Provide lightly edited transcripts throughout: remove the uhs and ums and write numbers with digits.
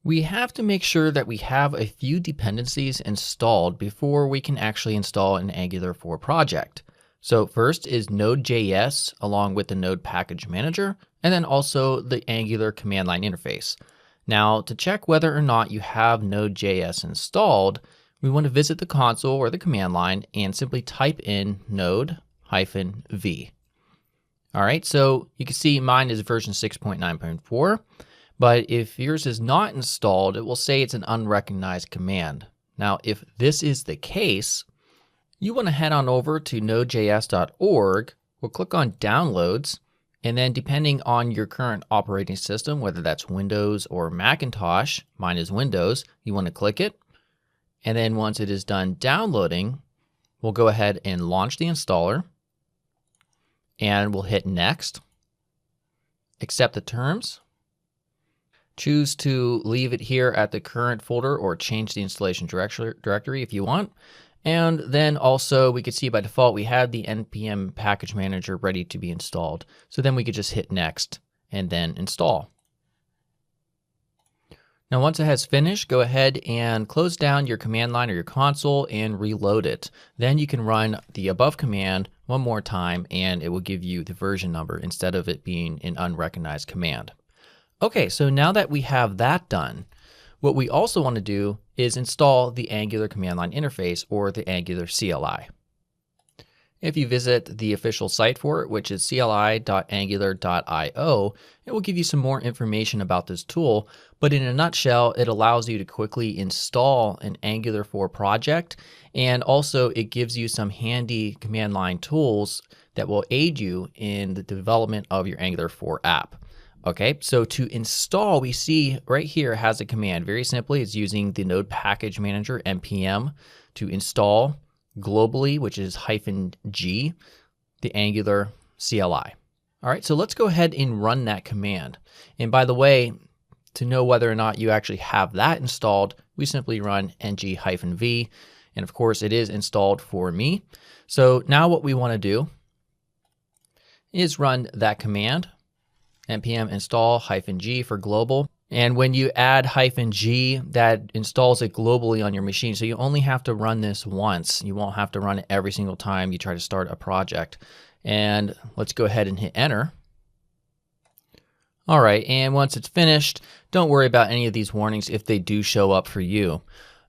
We have to make sure that we have a few dependencies installed before we can actually install an Angular 4 project. So first is Node.js along with the Node package manager, and then also the Angular command line interface. Now, to check whether or not you have Node.js installed, we want to visit the console or the command line and simply type in node-v. All right, so you can see mine is version 6.9.4. But if yours is not installed, it will say it's an unrecognized command. Now, if this is the case, you want to head on over to nodejs.org. We'll click on Downloads, and then depending on your current operating system, whether that's Windows or Macintosh, mine is Windows, you want to click it. And then once it is done downloading, we'll go ahead and launch the installer, and we'll hit Next, accept the terms. Choose to leave it here at the current folder or change the installation directory if you want. And then also we could see by default we had the npm package manager ready to be installed. So then we could just hit next and then install. Now once it has finished, go ahead and close down your command line or your console and reload it. Then you can run the above command one more time and it will give you the version number instead of it being an unrecognized command. Okay, so now that we have that done, what we also want to do is install the Angular command line interface or the Angular CLI. If you visit the official site for it, which is cli.angular.io, it will give you some more information about this tool, but in a nutshell, it allows you to quickly install an Angular 4 project, and also it gives you some handy command line tools that will aid you in the development of your Angular 4 app. Okay, so to install, we see right here it has a command. Very simply, it's using the Node package manager, npm, to install globally, which is -g, the Angular CLI. All right, so let's go ahead and run that command. And by the way, to know whether or not you actually have that installed, we simply run ng-v. And of course, it is installed for me. So now what we want to do is run that command. npm install -g for global. And when you add -g, that installs it globally on your machine. So you only have to run this once. You won't have to run it every single time you try to start a project. And let's go ahead and hit enter. All right, and once it's finished, don't worry about any of these warnings if they do show up for you.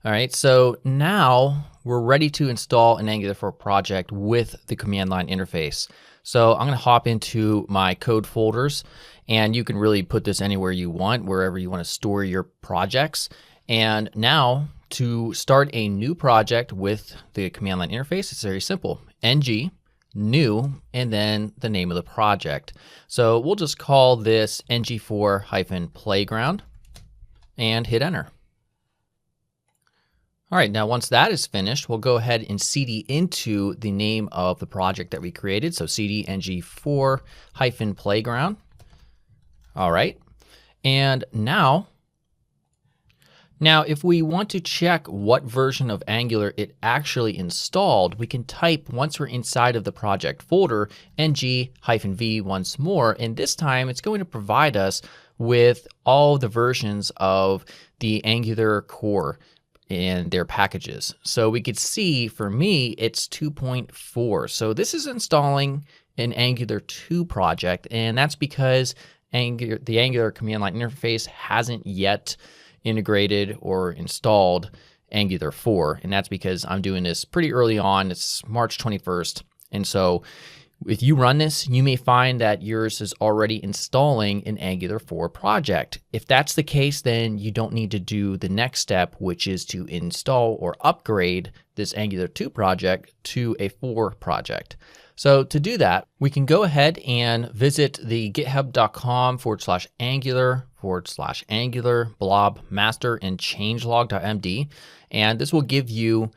All right, so now we're ready to install an Angular 4 project with the command line interface. So I'm going to hop into my code folders, and you can really put this anywhere you want, wherever you want to store your projects. And now to start a new project with the command line interface, it's very simple. ng, new, and then the name of the project. So we'll just call this ng4-playground and hit enter. All right, now once that is finished, we'll go ahead and cd into the name of the project that we created. So cd ng4-playground. All right, and now if we want to check what version of Angular it actually installed, we can type, once we're inside of the project folder, ng-v once more, and this time it's going to provide us with all the versions of the Angular core and their packages. So we could see, for me, it's 2.4. So this is installing an Angular 2 project, and that's because the Angular command line interface hasn't yet integrated or installed Angular 4, and that's because I'm doing this pretty early on. It's March 21st, and so if you run this, you may find that yours is already installing an Angular 4 project. If that's the case, then you don't need to do the next step, which is to install or upgrade this Angular 2 project to a 4 project. So to do that, we can go ahead and visit the github.com/angular/angular blob master and changelog.md, and this will give you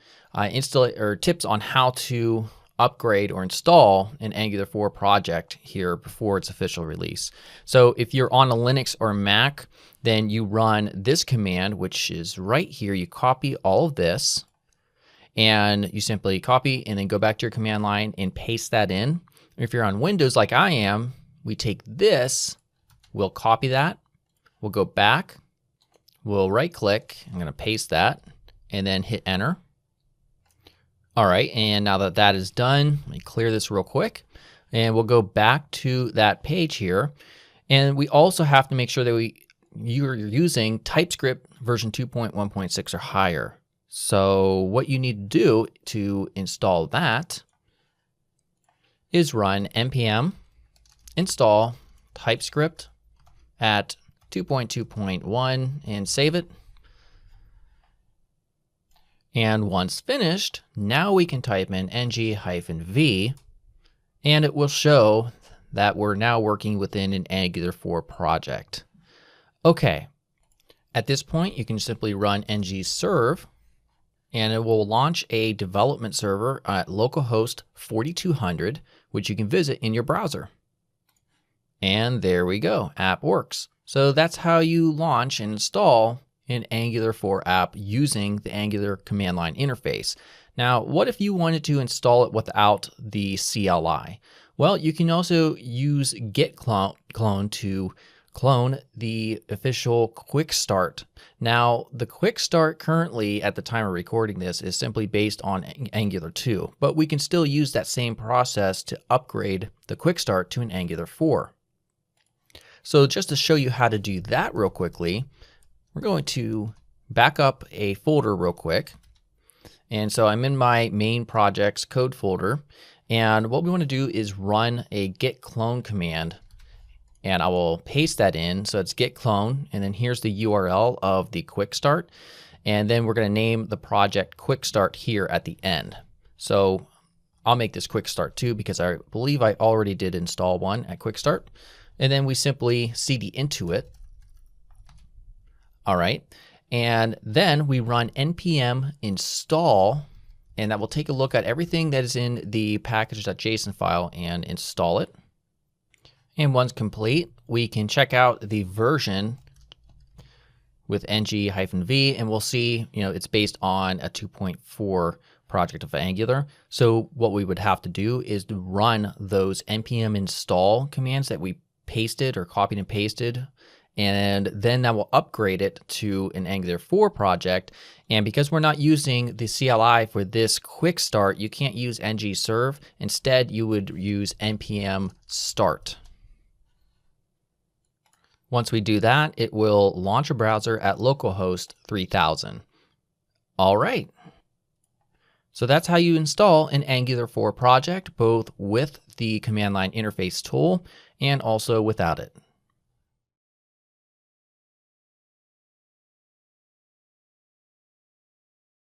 tips on how to upgrade or install an Angular 4 project here before its official release. So if you're on a Linux or Mac, then you run this command, which is right here. You copy all of this, and you simply copy and then go back to your command line and paste that in. If you're on Windows like I am, we take this, we'll copy that, we'll go back, we'll right click. I'm going to paste that and then hit enter. All right, and now that that is done, let me clear this real quick. And we'll go back to that page here. And we also have to make sure that you're using TypeScript version 2.1.6 or higher. So what you need to do to install that is run npm install TypeScript at 2.2.1 and save it. And once finished, now we can type in ng-v, and it will show that we're now working within an Angular 4 project. Okay, at this point, you can simply run ng-serve, and it will launch a development server at localhost 4200, which you can visit in your browser. And there we go, app works. So that's how you launch and install an Angular 4 app using the Angular command line interface. Now, what if you wanted to install it without the CLI? Well, you can also use git clone to clone the official quick start. Now, the quick start currently at the time of recording this is simply based on Angular 2, but we can still use that same process to upgrade the quick start to an Angular 4. So just to show you how to do that real quickly, we're going to back up a folder real quick. And so I'm in my main projects code folder. And what we want to do is run a git clone command. And I will paste that in. So it's git clone. And then here's the URL of the quick start. And then we're going to name the project quick start here at the end. So I'll make this quick start too, because I believe I already did install one at quick start. And then we simply cd into it. All right. And then we run npm install, and that will take a look at everything that is in the package.json file and install it. And once complete, we can check out the version with ng-v, and we'll see, it's based on a 2.4 project of Angular. So what we would have to do is to run those npm install commands that we pasted or copied and pasted, and then that will upgrade it to an Angular 4 project. And because we're not using the CLI for this quick start, you can't use ng-serve. Instead, you would use npm start. Once we do that, it will launch a browser at localhost 3000. All right. So that's how you install an Angular 4 project, both with the command line interface tool and also without it.